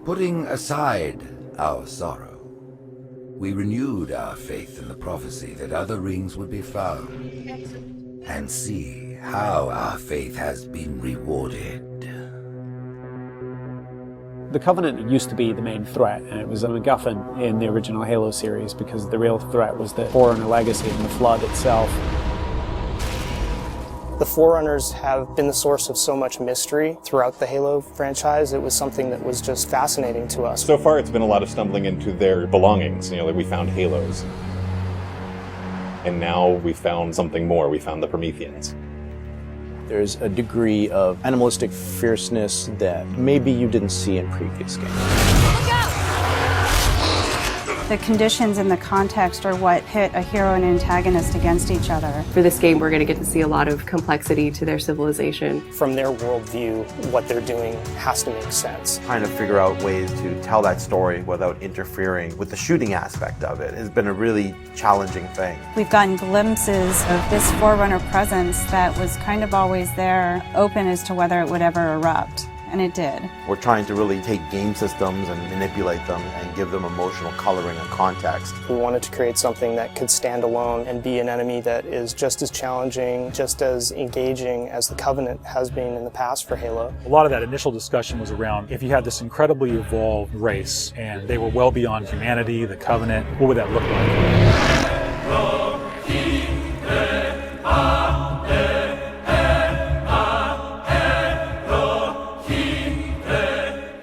Putting aside our sorrow, we renewed our faith in the prophecy that other rings would be found, and see how our faith has been rewarded. The Covenant used to be the main threat, and it was a MacGuffin in the original Halo series because the real threat was the Forerunner legacy and the Flood itself. The Forerunners have been the source of so much mystery throughout the Halo franchise. It was something that was just fascinating to us. So far it's been a lot of stumbling into their belongings, like we found Halos. And now we found something more, we found the Prometheans. There's a degree of animalistic fierceness that maybe you didn't see in previous games. The conditions and the context are what pit a hero and antagonist against each other. For this game, we're going to get to see a lot of complexity to their civilization. From their worldview, what they're doing has to make sense. Trying to figure out ways to tell that story without interfering with the shooting aspect of it has been a really challenging thing. We've gotten glimpses of this Forerunner presence that was kind of always there, open as to whether it would ever erupt. And it did. We're trying to really take game systems and manipulate them and give them emotional coloring and context. We wanted to create something that could stand alone and be an enemy that is just as challenging, just as engaging as the Covenant has been in the past for Halo. A lot of that initial discussion was around if you had this incredibly evolved race and they were well beyond humanity, the Covenant, what would that look like?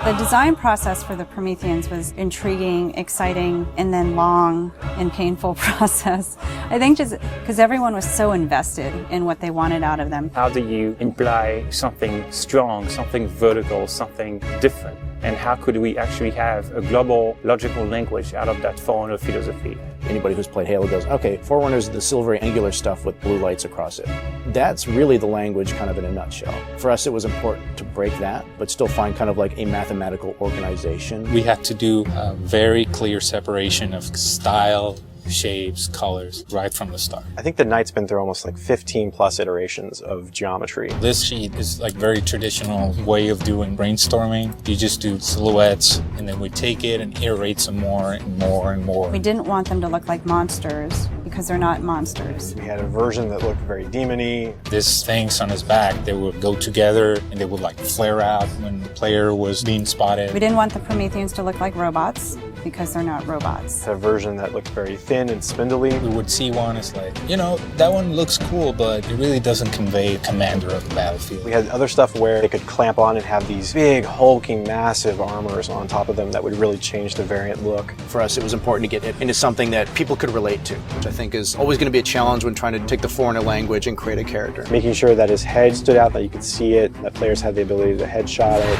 The design process for the Prometheans was intriguing, exciting, and then long and painful process. I think just because everyone was so invested in what they wanted out of them. How do you imply something strong, something vertical, something different? And how could we actually have a global logical language out of that Forerunner philosophy? Anybody who's played Halo goes, okay, Forerunners is the silvery angular stuff with blue lights across it. That's really the language kind of in a nutshell. For us, it was important to break that, but still find kind of like a mathematical organization. We had to do a very clear separation of style, shapes, colors, right from the start. I think the Knight's been through almost like 15 plus iterations of geometry. This sheet is like very traditional way of doing brainstorming. You just do silhouettes and then we take it and iterate some more and more and more. We didn't want them to look like monsters because they're not monsters. We had a version that looked very demon-y. These things on his back, they would go together and they would like flare out when the player was being spotted. We didn't want the Prometheans to look like robots because they're not robots. A version that looked very thin and spindly. We would see one as like, that one looks cool, but it really doesn't convey commander of the battlefield. We had other stuff where they could clamp on and have these big, hulking, massive armors on top of them that would really change the variant look. For us, it was important to get it into something that people could relate to, which I think is always going to be a challenge when trying to take the Foreigner language and create a character. Making sure that his head stood out, that you could see it, that players had the ability to headshot it.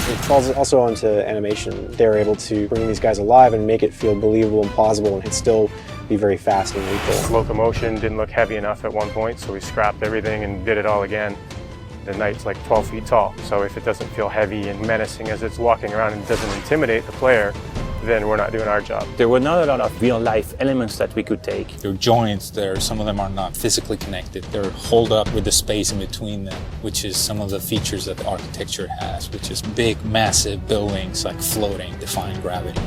It falls also onto animation. They were able to bring these guys alive and make it feel believable and plausible and still be very fast and lethal. Locomotion didn't look heavy enough at one point, so we scrapped everything and did it all again. The Knight's like 12 feet tall, so if it doesn't feel heavy and menacing as it's walking around and doesn't intimidate the player, then we're not doing our job. There were not a lot of real-life elements that we could take. There are joints there, some of them are not physically connected. They're holed up with the space in between them, which is some of the features that the architecture has, which is big, massive buildings like floating, defying gravity.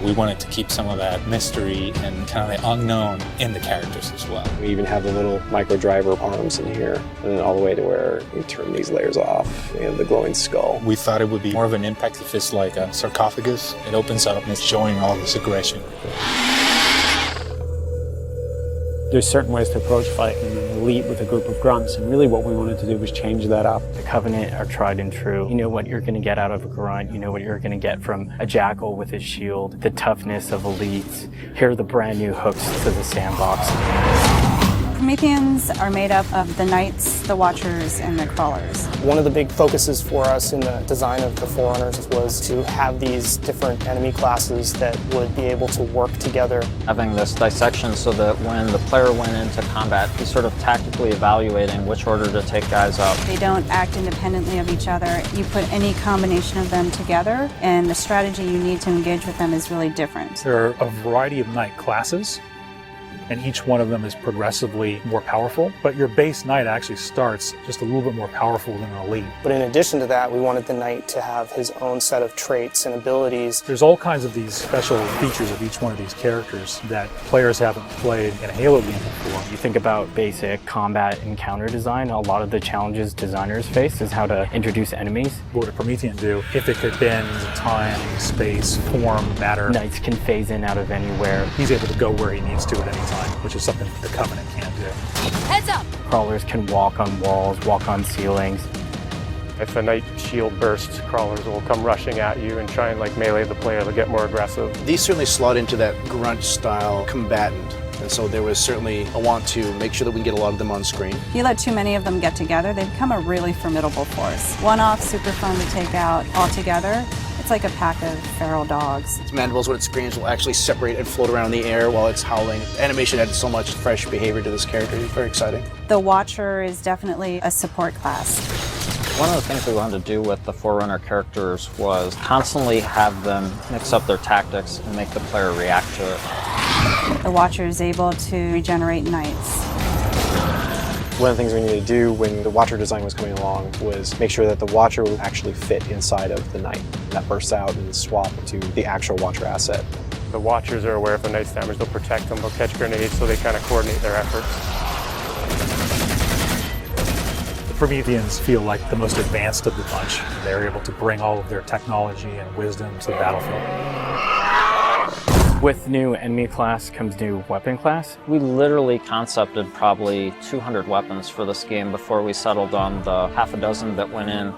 We wanted to keep some of that mystery and kind of the unknown in the characters as well. We even have the little micro driver arms in here, and then all the way to where we turn these layers off. We have the glowing skull. We thought it would be more of an impact if it's like a sarcophagus. It opens up and it's showing all this aggression. There's certain ways to approach fighting and elite with a group of grunts, and really what we wanted to do was change that up. The Covenant are tried and true. You know what you're going to get out of a grunt, you know what you're going to get from a jackal with his shield, the toughness of elites. Here are the brand new hooks to the sandbox. Prometheans are made up of the Knights, the Watchers, and the Crawlers. One of the big focuses for us in the design of the Forerunners was to have these different enemy classes that would be able to work together. Having this dissection so that when the player went into combat, he's sort of tactically evaluating which order to take guys out. They don't act independently of each other. You put any combination of them together, and the strategy you need to engage with them is really different. There are a variety of Knight classes. and each one of them is progressively more powerful. But your base knight actually starts just a little bit more powerful than an elite. But in addition to that, we wanted the knight to have his own set of traits and abilities. There's all kinds of these special features of each one of these characters that players haven't played in a Halo game before. You think about basic combat and counter design, a lot of the challenges designers face is how to introduce enemies. What would a Promethean do if it could bend time, space, form, matter? Knights can phase in out of anywhere. He's able to go where he needs to at any time, which is something the Covenant can't do. Heads up! Crawlers can walk on walls, walk on ceilings. If a knight shield bursts, crawlers will come rushing at you and try and melee the player to get more aggressive. These certainly slot into that grunt style combatant. And so there was certainly a want to make sure that we can get a lot of them on screen. If you let too many of them get together, they become a really formidable force. One-off, super fun to take out all together. It's like a pack of feral dogs. Its mandibles, when it screams, will actually separate and float around in the air while it's howling. Animation added so much fresh behavior to this character. It's very exciting. The Watcher is definitely a support class. One of the things we wanted to do with the Forerunner characters was constantly have them mix up their tactics and make the player react to it. The Watcher is able to regenerate knights. One of the things we needed to do when the Watcher design was coming along was make sure that the Watcher would actually fit inside of the Knight. That bursts out and swap to the actual Watcher asset. The Watchers are aware if a knight's damaged, they'll protect them, they'll catch grenades, so they kind of coordinate their efforts. The Prometheans feel like the most advanced of the bunch. They're able to bring all of their technology and wisdom to the battlefield. With new enemy class comes new weapon class. We literally concepted probably 200 weapons for this game before we settled on the half a dozen that went in.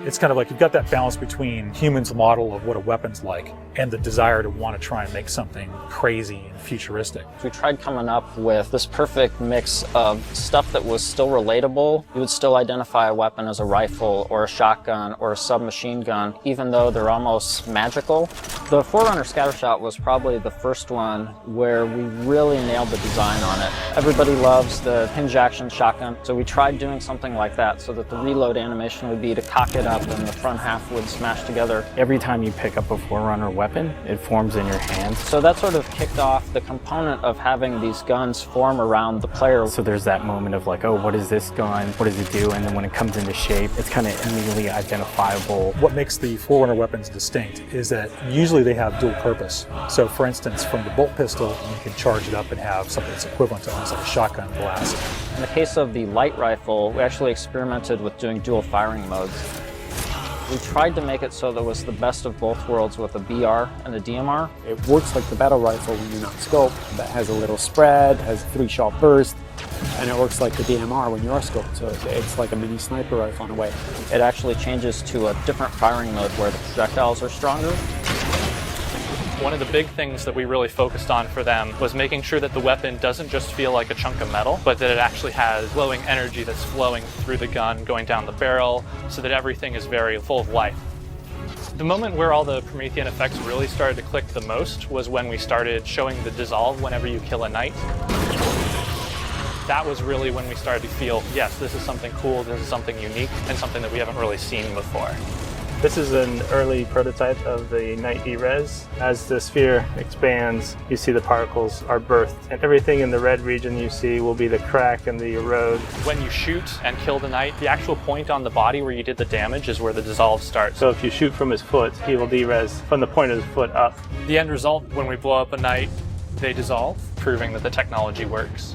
It's kind of like you've got that balance between humans' model of what a weapon's like and the desire to want to try and make something crazy and futuristic. We tried coming up with this perfect mix of stuff that was still relatable. You would still identify a weapon as a rifle or a shotgun or a submachine gun, even though they're almost magical. The Forerunner Scattershot was probably the first one where we really nailed the design on it. Everybody loves the hinge action shotgun, so we tried doing something like that so that the reload animation would be to cock it up and the front half would smash together. Every time you pick up a Forerunner weapon, it forms in your hands. So that sort of kicked off the component of having these guns form around the player. So there's that moment of like, oh, what is this gun? What does it do? And then when it comes into shape, it's kind of immediately identifiable. What makes the Forerunner weapons distinct is that usually they have dual purpose. So for instance, from the bolt pistol, you can charge it up and have something that's equivalent to almost like a shotgun blast. In the case of the light rifle, we actually experimented with doing dual firing modes. We tried to make it so that it was the best of both worlds with a BR and a DMR. It works like the battle rifle when you're not scoped. That has a little spread, has 3-shot burst, and it works like the DMR when you are scoped. So it's like a mini sniper rifle in a way. It actually changes to a different firing mode where the projectiles are stronger. One of the big things that we really focused on for them was making sure that the weapon doesn't just feel like a chunk of metal, but that it actually has glowing energy that's flowing through the gun, going down the barrel, so that everything is very full of life. The moment where all the Promethean effects really started to click the most was when we started showing the dissolve whenever you kill a knight. That was really when we started to feel, yes, this is something cool, this is something unique, and something that we haven't really seen before. This is an early prototype of the Knight E-Res. As the sphere expands, you see the particles are birthed, and everything in the red region you see will be the crack and the erode. When you shoot and kill the knight, the actual point on the body where you did the damage is where the dissolve starts. So if you shoot from his foot, he will de-res from the point of his foot up. The end result, when we blow up a knight, they dissolve, proving that the technology works.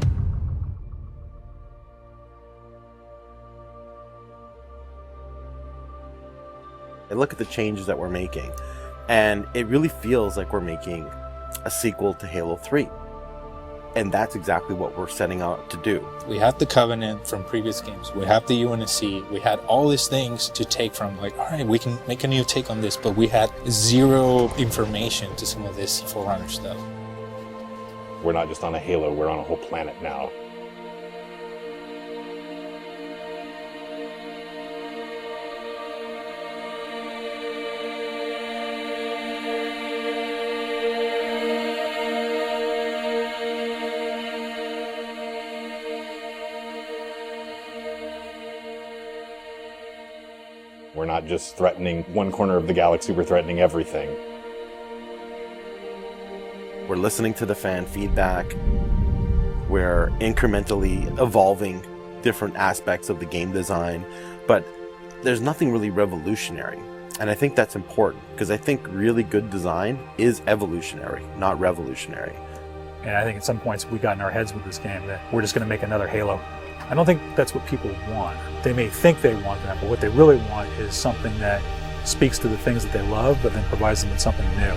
I look at the changes that we're making, and it really feels like we're making a sequel to Halo 3. And that's exactly what we're setting out to do. We have the Covenant from previous games. We have the UNSC. We had all these things to take from, like, all right, we can make a new take on this, but we had zero information to some of this Forerunner stuff. We're not just on a Halo, we're on a whole planet now. We're not just threatening one corner of the galaxy, we're threatening everything. We're listening to the fan feedback. We're incrementally evolving different aspects of the game design, but there's nothing really revolutionary. And I think that's important, because I think really good design is evolutionary, not revolutionary. And I think at some points we got in our heads with this game that we're just going to make another Halo. I don't think that's what people want. They may think they want that, but what they really want is something that speaks to the things that they love, but then provides them with something new.